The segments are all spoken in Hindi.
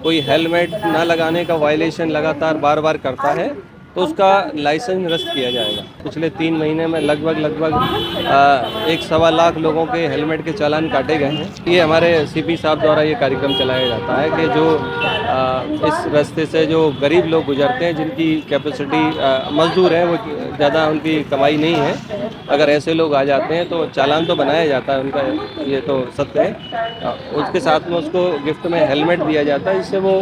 कोई हेलमेट न लगाने का वायलेशन लगातार बार बार करता है तो उसका लाइसेंस रद्द किया जाएगा। पिछले 3 महीने में लगभग 1.25 लाख लोगों के हेलमेट के चालान काटे गए हैं। ये हमारे सीपी साहब द्वारा ये कार्यक्रम चलाया जाता है कि जो इस रास्ते से जो गरीब लोग गुजरते हैं, जिनकी कैपेसिटी मजदूर हैं, वो ज़्यादा उनकी कमाई नहीं है, अगर ऐसे लोग आ जाते हैं तो चालान तो बनाया जाता है उनका, ये तो सत्य है। उसके साथ में उसको गिफ्ट में हेलमेट दिया जाता है, जिससे वो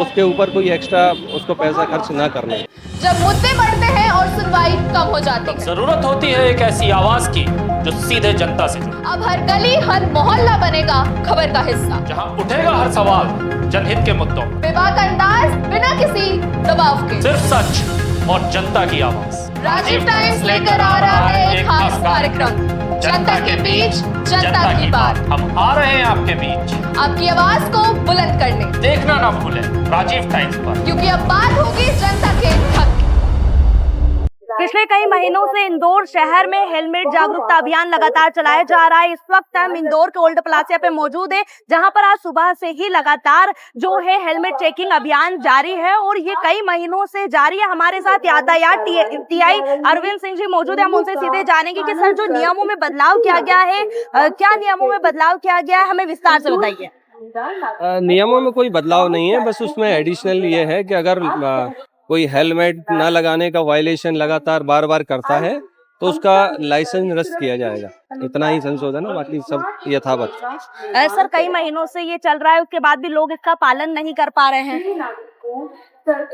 उसके ऊपर कोई एक्स्ट्रा उसको पैसा खर्च ना करना। जब मुद्दे बढ़ते हैं और सुनवाई कम हो जाती है, जरूरत होती है एक ऐसी आवाज की जो सीधे जनता से जुड़े। अब हर गली हर मोहल्ला बनेगा खबर का हिस्सा, जहां उठेगा हर सवाल जनहित के मुद्दों, बेबाक अंदाज बिना किसी दबाव के, सिर्फ सच और जनता की आवाज। राजीव टाइम्स लेकर आ रहा है एक खास कार्यक्रम, जनता के बीच जनता की बात। हम आ रहे हैं आपके बीच, आपकी आवाज को बुलंद करने। देखना ना भूलें राजीव टाइम्स पर, क्योंकि अब बात होगी जनता के हक। पिछले कई महीनों से इंदौर शहर में हेलमेट जागरूकता अभियान लगातार चलाया जा रहा है। इस वक्त हम इंदौर के ओल्ड प्लासिया पे मौजूद है, जहां पर आज सुबह से ही लगातार जो है हेलमेट चेकिंग अभियान जारी है और ये कई महीनों से जारी है। हमारे साथ यातायात टीआई अरविंद सिंह जी मौजूद है। हम उनसे सीधे जानेंगे कि सर, जो नियमों में बदलाव किया गया है, क्या नियमों में बदलाव किया गया है, हमें विस्तार से बताइए। नियमों में कोई बदलाव नहीं है, बस उसमें एडिशनल ये है कि अगर कोई हेलमेट न लगाने का वायलेशन लगातार बार बार करता है तो उसका लाइसेंस रद्द किया जाएगा। इतना ही संशोधन है, बाकी सब यथावत। सर, कई महीनों से ये चल रहा है, उसके बाद भी लोग इसका पालन नहीं कर पा रहे हैं।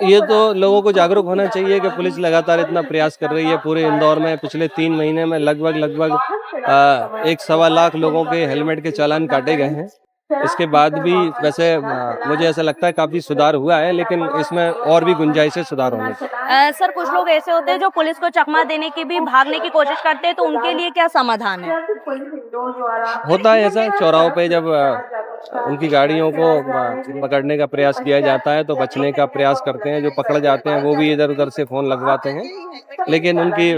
ये तो लोगों को जागरूक होना चाहिए कि पुलिस लगातार इतना प्रयास कर रही है। पूरे इंदौर में पिछले 3 महीने में लगभग 1.25 लाख लोगों के हेलमेट के चालान काटे गए हैं। इसके बाद भी वैसे मुझे ऐसा लगता है काफी सुधार हुआ है, लेकिन इसमें और भी गुंजाइश है सुधार होने की। सर, कुछ लोग ऐसे होते हैं जो पुलिस को चकमा देने की भी भागने की कोशिश करते हैं, तो उनके लिए क्या समाधान है? होता है ऐसा, चौराहों पे जब उनकी गाड़ियों को पकड़ने का प्रयास किया जाता है तो बचने का प्रयास करते हैं। जो पकड़ जाते हैं वो भी इधर उधर से फोन लगवाते हैं, लेकिन उनकी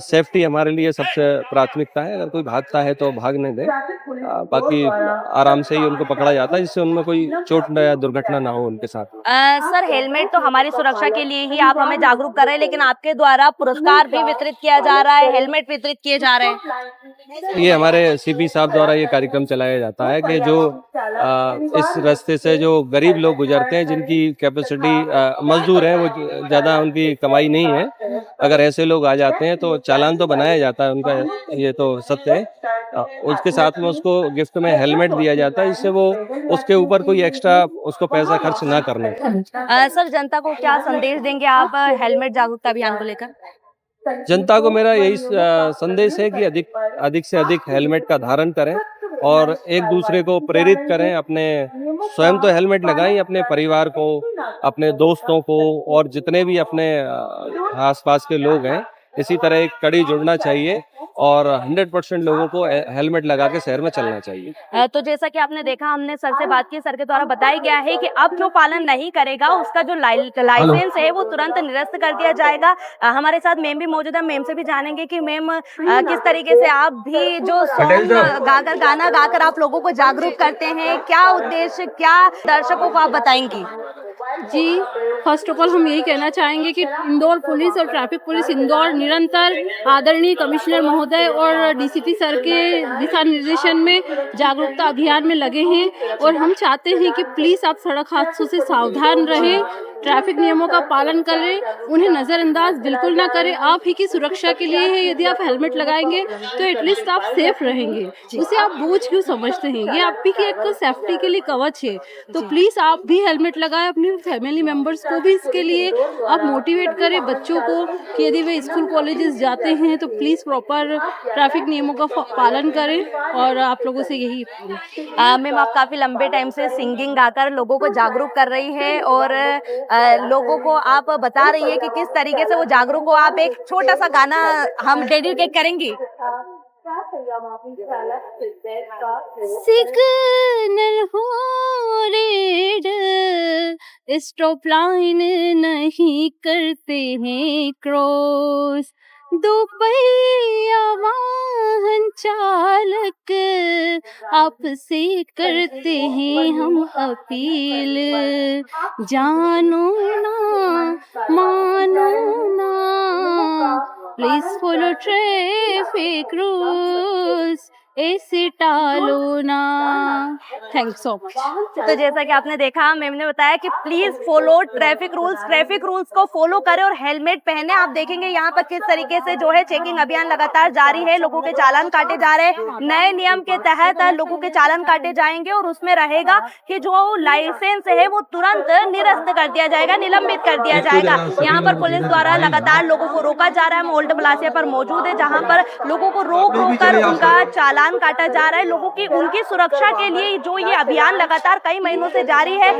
सेफ्टी हमारे लिए सबसे प्राथमिकता है। अगर कोई भागता है तो भागने दें, बाकी आराम से ही उनको पकड़ा जाता है, जिससे उनमें कोई चोट या दुर्घटना ना हो उनके साथ। सर, हेलमेट तो हमारी सुरक्षा के लिए ही आप हमें जागरूक कर रहे हैं, लेकिन आपके द्वारा पुरस्कार भी वितरित किया जा रहा है, हेलमेट वितरित किए जा रहे हैं। ये हमारे सीपी साहब द्वारा ये कार्यक्रम चलाया जाता है कि जो इस रास्ते से जो गरीब लोग गुजरते हैं, जिनकी कैपेसिटी मजदूर हैं, वो ज़्यादा उनकी कमाई नहीं है, अगर ऐसे लोग आ जाते हैं तो चालान तो बनाया जाता है उनका, ये तो सत्य है। उसके साथ में उसको गिफ्ट में हेलमेट दिया जाता है, जिससे वो उसके ऊपर कोई एक्स्ट्रा उसको पैसा खर्च ना करना। सर, जनता को क्या संदेश देंगे आप हेलमेट जागरूकता अभियान को लेकर? जनता को मेरा यही संदेश है कि अधिक से अधिक हेलमेट का धारण करें और एक दूसरे को प्रेरित करें। अपने स्वयं तो हेलमेट लगाएं, अपने परिवार को, अपने दोस्तों को और जितने भी अपने आसपास के लोग हैं, इसी तरह एक कड़ी जुड़ना चाहिए और 100% लोगों को हेलमेट लगा के शहर में चलना चाहिए। तो जैसा कि आपने देखा, हमने सर से बात की, सर के द्वारा बताया गया है कि अब जो पालन नहीं करेगा उसका जो लाइसेंस है वो तुरंत निरस्त कर दिया जाएगा। हमारे साथ मैम भी मौजूद है, मैम से भी जानेंगे कि मैम किस तरीके से आप भी जो सॉन्ग गाना गाकर आप लोगों को जागरूक करते हैं, क्या उद्देश्य, क्या दर्शकों को आप बताएंगी? जी, फर्स्ट ऑफ ऑल हम यही कहना चाहेंगे कि इंदौर पुलिस और ट्रैफिक पुलिस इंदौर निरंतर आदरणीय कमिश्नर महोदय और डीसीपी सर के दिशा निर्देशन में जागरूकता अभियान में लगे हैं और हम चाहते हैं कि प्लीज़ आप सड़क हादसों से सावधान रहें, ट्रैफिक नियमों का पालन करें, उन्हें नज़रअंदाज बिल्कुल ना करें। आप ही की सुरक्षा के लिए है, यदि आप हेलमेट लगाएंगे तो एटलीस्ट आप सेफ रहेंगे। उसे आप बोझ क्यों समझते हैं? ये आप ही की एक सेफ्टी के लिए कवच है। तो प्लीज़ आप भी हेलमेट लगाएं, अपनी फैमिली मेम्बर्स को भी इसके लिए आप मोटिवेट करें, बच्चों को कि यदि वे स्कूल कॉलेजेस जाते हैं तो प्लीज़ प्रॉपर ट्रैफिक नियमों का पालन करें। और आप लोगों से यही मैम, आप काफ़ी लंबे टाइम से सिंगिंग गाकर लोगों को जागरूक कर रही है और लोगों को आप बता रही है कि किस तरीके से वो जागरूक हो। आप एक छोटा सा गाना हम डेडिकेट करेंगी। सिग्नल हो रेड, स्टॉप लाइन नहीं करते हैं क्रॉस, दोपहिया वाहन चालक आपसे करते हैं हम अपील, जानो ना मानो ना, प्लीज फॉलो ट्रैफिक रूल्स, ऐसे टालो ना। Thanks so much. तो जैसा कि आपने देखा, मैम ने बताया कि प्लीज फॉलो ट्रैफिक रूल्स को फॉलो करें और हेलमेट पहने। आप देखेंगे यहाँ पर किस तरीके से जो है चेकिंग अभियान लगातार जारी है, लोगों के चालान काटे जा रहे हैं। नए नियम के तहत लोगों के चालान काटे जाएंगे और उसमें रहेगा कि जो लाइसेंस है वो तुरंत निरस्त कर दिया जाएगा, निलंबित कर दिया जाएगा। यहाँ पर पुलिस द्वारा लगातार लोगों को रोका जा रहा है। हम ओल्ड प्लासिया पर मौजूद है, जहाँ पर लोगों को रोक कर उनका चालान काटा जा रहा है। लोगों की उनकी सुरक्षा के लिए जो ये अभियान लगातार कई महीनों से जारी है,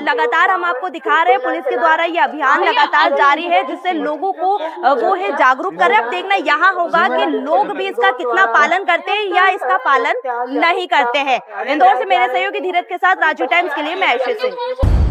लगातार हम आपको दिखा रहे हैं पुलिस के द्वारा ये अभियान लगातार जारी है, जिससे लोगों को वो है जागरूक कर रहे हैं। अब देखना यहाँ होगा कि लोग भी इसका कितना पालन करते हैं या इसका पालन नहीं करते हैं। इंदौर से मेरे सहयोगी धीरज के साथ राजू टाइम्स के लिए मैं आयशा सिंह।